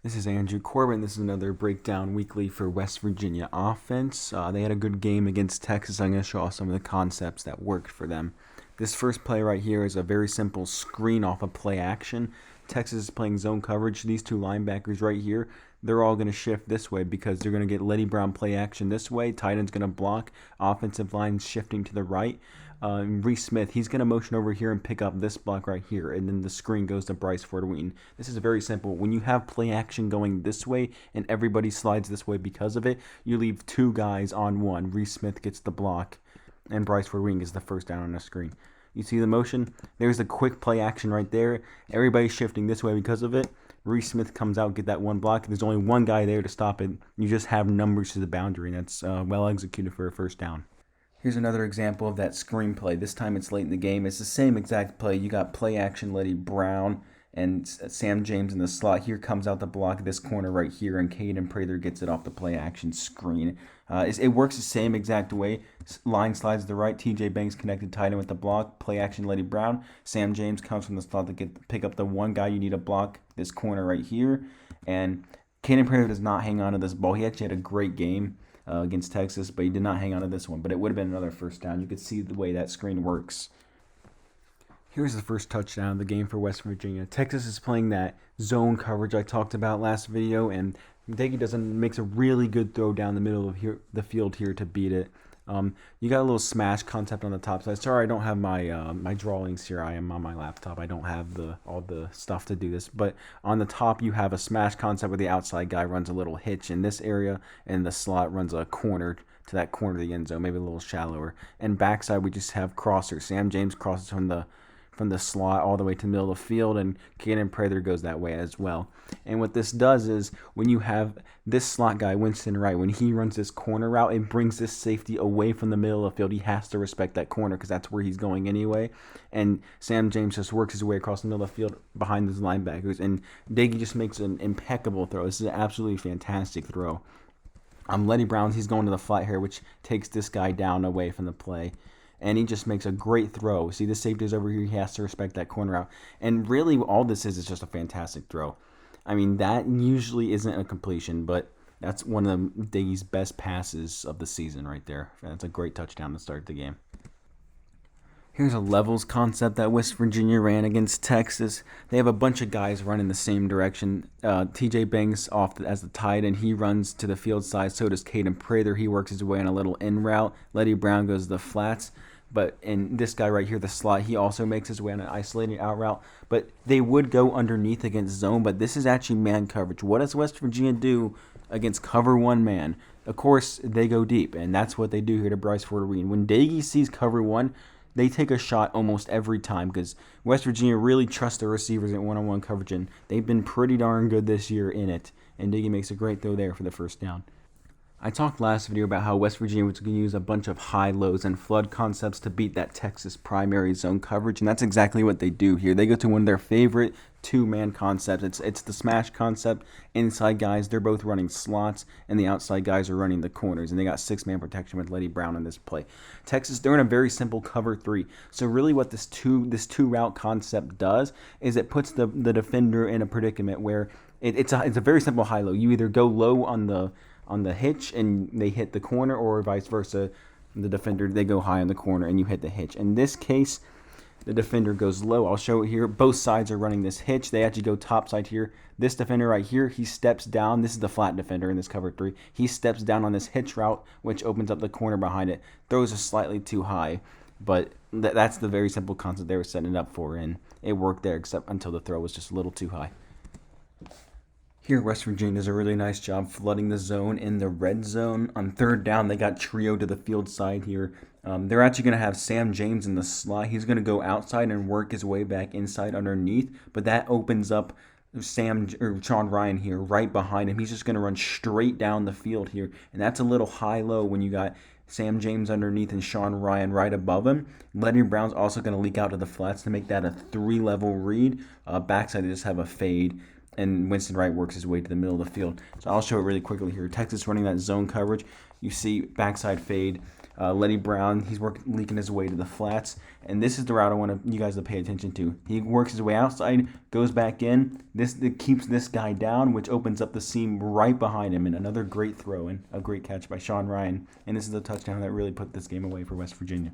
This is Andrew Corbin. This is another breakdown weekly for West Virginia offense. They had a good game against Texas. I'm going to show off some of the concepts that worked for them. This first play right here is a very simple screen off of play action. Texas is playing zone coverage. These two linebackers right here, they're all going to shift this way because they're going to get Letty Brown play action this way. Tight end's going to block. Offensive line shifting to the right. Reese Smith, he's going to motion over here and pick up this block right here, and then the screen goes to Bryce Ford-Wheaton. This is very simple. When you have play action going this way and everybody slides this way because of it, you leave two guys on one. Reese Smith gets the block, and Bryce Ford-Wheaton gets the first down on the screen. You see the motion? There's the quick play action right there. Everybody's shifting this way because of it. Reese Smith comes out, get that one block. There's only one guy there to stop it. You just have numbers to the boundary, and that's well executed for a first down. Here's another example of that screenplay. This time it's late in the game. It's the same exact play. You got play action, Letty Brown and Sam James in the slot. Here comes out the block, this corner right here, and Caden Prather gets it off the play action screen. It works the same exact way. Line slides to the right. TJ Banks connected tight end with the block. Play action, Letty Brown. Sam James comes from the slot to pick up the one guy you need to block, this corner right here. And Caden Prather does not hang on to this ball. He actually had a great game against Texas, but he did not hang on to this one. But it would have been another first down. You could see the way that screen works. Here's the first touchdown of the game for West Virginia. Texas is playing that zone coverage I talked about last video, and Deggy makes a really good throw down the middle of the field here to beat it. You got a little smash concept on the top side. Sorry, I don't have my drawings here. I am on my laptop. I don't have all the stuff to do this. But on the top, you have a smash concept where the outside guy runs a little hitch in this area, and the slot runs a corner to that corner of the end zone, maybe a little shallower. And backside, we just have crosser. Sam James crosses from the slot all the way to the middle of the field, and Caden Prather goes that way as well. And what this does is when you have this slot guy, Winston Wright, when he runs this corner route, it brings this safety away from the middle of the field. He has to respect that corner because that's where he's going anyway. And Sam James just works his way across the middle of the field behind his linebackers, and Deggy just makes an impeccable throw. This is an absolutely fantastic throw. Letty Brown, he's going to the flat here, which takes this guy down away from the play. And he just makes a great throw. See, the safety is over here. He has to respect that corner out. And really, all this is just a fantastic throw. I mean, that usually isn't a completion, but that's one of Deggy's best passes of the season right there. That's a great touchdown to start the game. Here's a levels concept that West Virginia ran against Texas. They have a bunch of guys running the same direction. TJ Banks off as the tight end. He runs to the field side. So does Caden Prather. He works his way on a little in route. Letty Brown goes to the flats. But in this guy right here, the slot, he also makes his way on an isolated out route. But they would go underneath against zone, but this is actually man coverage. What does West Virginia do against cover one man? Of course, they go deep, and that's what they do here to Bryce Ford-Wheaton. When Deggy sees cover one, they take a shot almost every time because West Virginia really trusts their receivers in one-on-one coverage, and they've been pretty darn good this year in it. And Deggy makes a great throw there for the first down. I talked last video about how West Virginia was going to use a bunch of high-lows and flood concepts to beat that Texas primary zone coverage, and that's exactly what they do here. They go to one of their favorite two-man concepts. It's the smash concept. Inside guys, they're both running slots, and the outside guys are running the corners, and they got six-man protection with Letty Brown in this play. Texas, they're in a very simple cover three. So really what this two-route concept does is it puts the defender in a predicament where it's a very simple high-low. You either go low on the hitch and they hit the corner, or vice versa. The defender, they go high on the corner and you hit the hitch. In this case, the defender goes low. I'll show it here. Both sides are running this hitch. They actually go top side here. This defender right here, he steps down. This is the flat defender in this cover three. He steps down on this hitch route, which opens up the corner behind it. Throws are slightly too high, but that's the very simple concept they were setting it up for, and it worked there except until the throw was just a little too high. Here, West Virginia does a really nice job flooding the zone in the red zone. On third down, they got trio to the field side here. They're actually going to have Sam James in the slot. He's going to go outside and work his way back inside underneath, but that opens up Sean Ryan here right behind him. He's just going to run straight down the field here, and that's a little high-low when you got Sam James underneath and Sean Ryan right above him. Letty Brown's also going to leak out to the flats to make that a three-level read. Backside, they just have a fade, and Winston Wright works his way to the middle of the field. So I'll show it really quickly here. Texas running that zone coverage. You see backside fade. Letty Brown, he's leaking his way to the flats. And this is the route I want you guys to pay attention to. He works his way outside, goes back in. It keeps this guy down, which opens up the seam right behind him. And another great throw and a great catch by Sean Ryan. And this is a touchdown that really put this game away for West Virginia.